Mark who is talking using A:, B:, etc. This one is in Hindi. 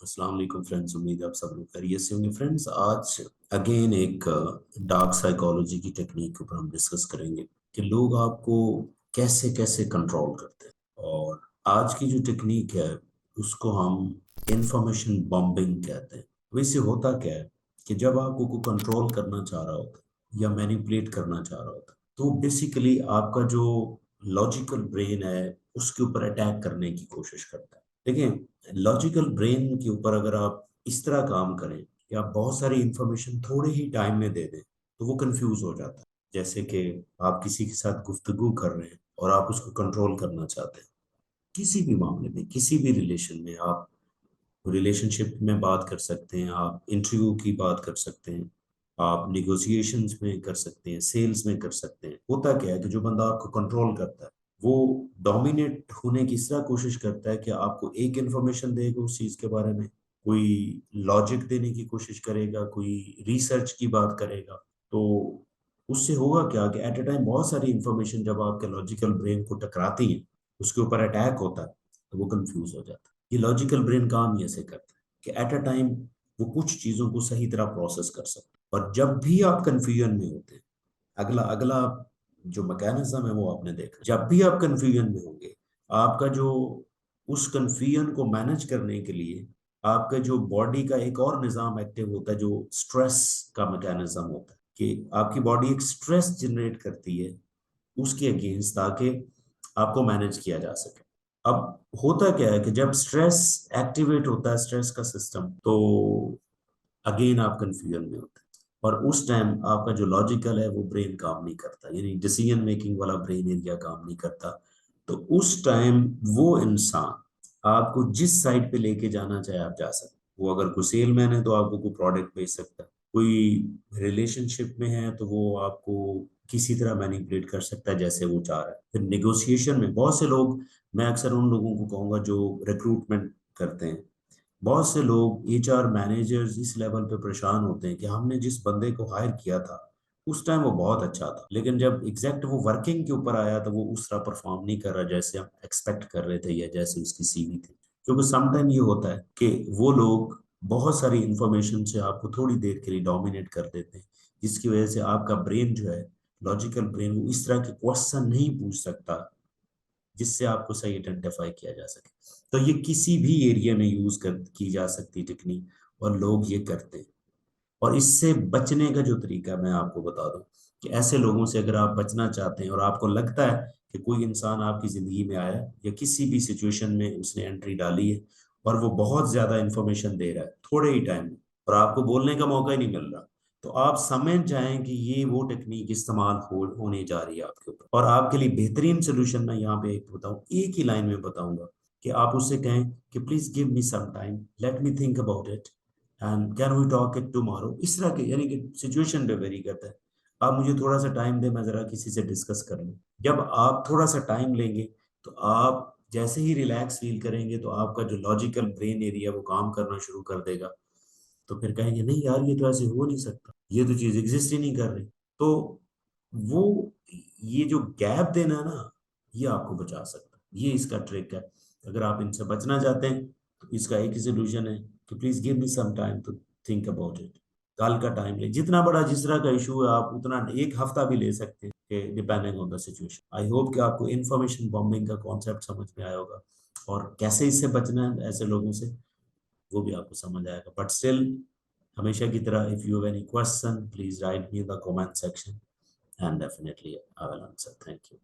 A: अस्सलाम वालेकुम फ्रेंड्स। उम्मीद है आप सब लोग खैरियत से होंगे। फ्रेंड्स, आज अगेन एक डार्क साइकोलॉजी की टेक्निक के ऊपर हम डिस्कस करेंगे कि लोग आपको कैसे कैसे कंट्रोल करते हैं। और आज की जो टेक्निक है उसको हम इंफॉर्मेशन बॉम्बिंग कहते हैं। वैसे होता क्या है कि जब आपको को कंट्रोल करना चाह रहा होता है या मैनिपुलेट करना चाह रहा होता है तो बेसिकली आपका जो लॉजिकल ब्रेन है उसके ऊपर अटैक करने की कोशिश करता है। देखिए, लॉजिकल ब्रेन के ऊपर अगर आप इस तरह काम करें कि आप बहुत सारी इंफॉर्मेशन थोड़े ही टाइम में दे दें तो वो कंफ्यूज हो जाता है। जैसे कि आप किसी के साथ गुफ्तगू कर रहे हैं और आप उसको कंट्रोल करना चाहते हैं। किसी भी मामले में, किसी भी रिलेशन में, आप रिलेशनशिप में बात कर सकते हैं, आप इंटरव्यू की बात कर सकते हैं, आप निगोशिएशंस में कर सकते हैं, सेल्स में कर सकते हैं। होता क्या है कि जो बंदा आपको कंट्रोल करता है वो डोमिनेट होने की इस तरह कोशिश करता है कि आपको एक इंफॉर्मेशन देगा उस चीज के बारे में, कोई लॉजिक देने की कोशिश करेगा, कोई रिसर्च की बात करेगा। तो उससे होगा क्या कि एट ए टाइम बहुत सारी इंफॉर्मेशन जब आपके लॉजिकल ब्रेन को टकराती है, उसके ऊपर अटैक होता है, तो वो कंफ्यूज हो जाता है। ये लॉजिकल ब्रेन काम ही ऐसे करता है कि एट अ टाइम वो कुछ चीजों को सही तरह प्रोसेस कर सकता है। और जब भी आप कंफ्यूजन में होते हैं, अगला अगला जो मैकेनिज्म है वो आपने देखा, जब भी आप कंफ्यूजन में होंगे, आपका जो उस कंफ्यूजन को मैनेज करने के लिए आपका जो बॉडी का एक और निजाम एक्टिव होता है जो स्ट्रेस का मैकेनिज्म होता है कि आपकी बॉडी एक स्ट्रेस जनरेट करती है उसके अगेंस्ट, ताकि आपको मैनेज किया जा सके। अब होता क्या है कि जब स्ट्रेस एक्टिवेट होता है, स्ट्रेस का सिस्टम, तो अगेन आप कंफ्यूजन में होते हैं और उस टाइम आपका जो लॉजिकल है वो ब्रेन काम नहीं करता, यानी डिसीजन मेकिंग वाला ब्रेन एरिया काम नहीं करता। तो उस टाइम वो इंसान आपको जिस साइड पे लेके जाना चाहे आप जा सकते हैं। वो अगर कोई सेलमैन है तो आपको कोई प्रोडक्ट बेच सकता है, कोई रिलेशनशिप में है तो वो आपको किसी तरह मैनिपुलेट कर सकता है जैसे वो चाह रहा है। फिर नेगोशिएशन में बहुत से लोग, मैं अक्सर उन लोगों को कहूंगा जो रिक्रूटमेंट करते हैं, बहुत से लोग एचआर मैनेजर्स इस लेवल पे परेशान होते हैं कि हमने जिस बंदे को हायर किया था उस टाइम वो बहुत अच्छा था, लेकिन जब एग्जैक्ट वो वर्किंग के ऊपर आया तो वो उस तरह परफॉर्म नहीं कर रहा जैसे हम एक्सपेक्ट कर रहे थे या जैसे उसकी सीवी थी। क्योंकि समटाइम ये होता है कि वो लोग बहुत सारी इंफॉर्मेशन से आपको थोड़ी देर के लिए डोमिनेट कर देते हैं, जिसकी वजह से आपका ब्रेन जो है, लॉजिकल ब्रेन, वो इस तरह के क्वेश्चन नहीं पूछ सकता जिससे आपको सही आइडेंटिफाई किया जा सके। तो ये किसी भी एरिया में यूज कर की जा सकती टेक्निक और लोग ये करते हैं। और इससे बचने का जो तरीका मैं आपको बता दूं कि ऐसे लोगों से अगर आप बचना चाहते हैं और आपको लगता है कि कोई इंसान आपकी जिंदगी में आया या किसी भी सिचुएशन में उसने एंट्री डाली है और वो बहुत ज्यादा इंफॉर्मेशन दे रहा है थोड़े ही टाइम में और आपको बोलने का मौका ही नहीं मिल रहा, तो आप समझ जाएं कि ये वो टेक्निक इस्तेमाल होने जा रही है आपके ऊपर। और आपके लिए बेहतरीन सोल्यूशन मैं यहाँ पे एक बताऊं, एक ही लाइन में बताऊंगा कि आप उससे कहें कि please give me some time, let me think about it and can we talk it tomorrow. इस तरह के, यानी कि सिचुएशन पे वेरी करता है। आप मुझे थोड़ा सा टाइम दें, मैं जरा किसी से डिस्कस कर लूं। जब आप थोड़ा सा टाइम लेंगे तो आप जैसे ही रिलैक्स फील करेंगे तो आपका जो लॉजिकल ब्रेन एरिया वो काम करना शुरू कर देगा। तो फिर कहेंगे नहीं यार, ये तो ऐसे हो नहीं सकता, ये तो चीज एग्जिस्ट ही नहीं कर रही। तो वो, ये जो गैप देना है ना, ये आपको बचा सकता है। ये इसका ट्रिक है। अगर आप इनसे बचना चाहते हैं तो इसका एक ही सोल्यूशन है कि please give me some time to think about it. कल का टाइम ले, जितना बड़ा जिस तरह का इशू है आप उतना एक हफ्ता भी ले सकते हैं depending on the situation. I hope कि आपको इंफॉर्मेशन बॉम्बिंग का कॉन्सेप्ट समझ में आया होगा और कैसे इससे बचना है ऐसे लोगों से, वो भी आपको समझ आएगा। बट स्टिल, हमेशा की तरह, if you have any question please right me in the comment section and definitely I will answer. Thank you.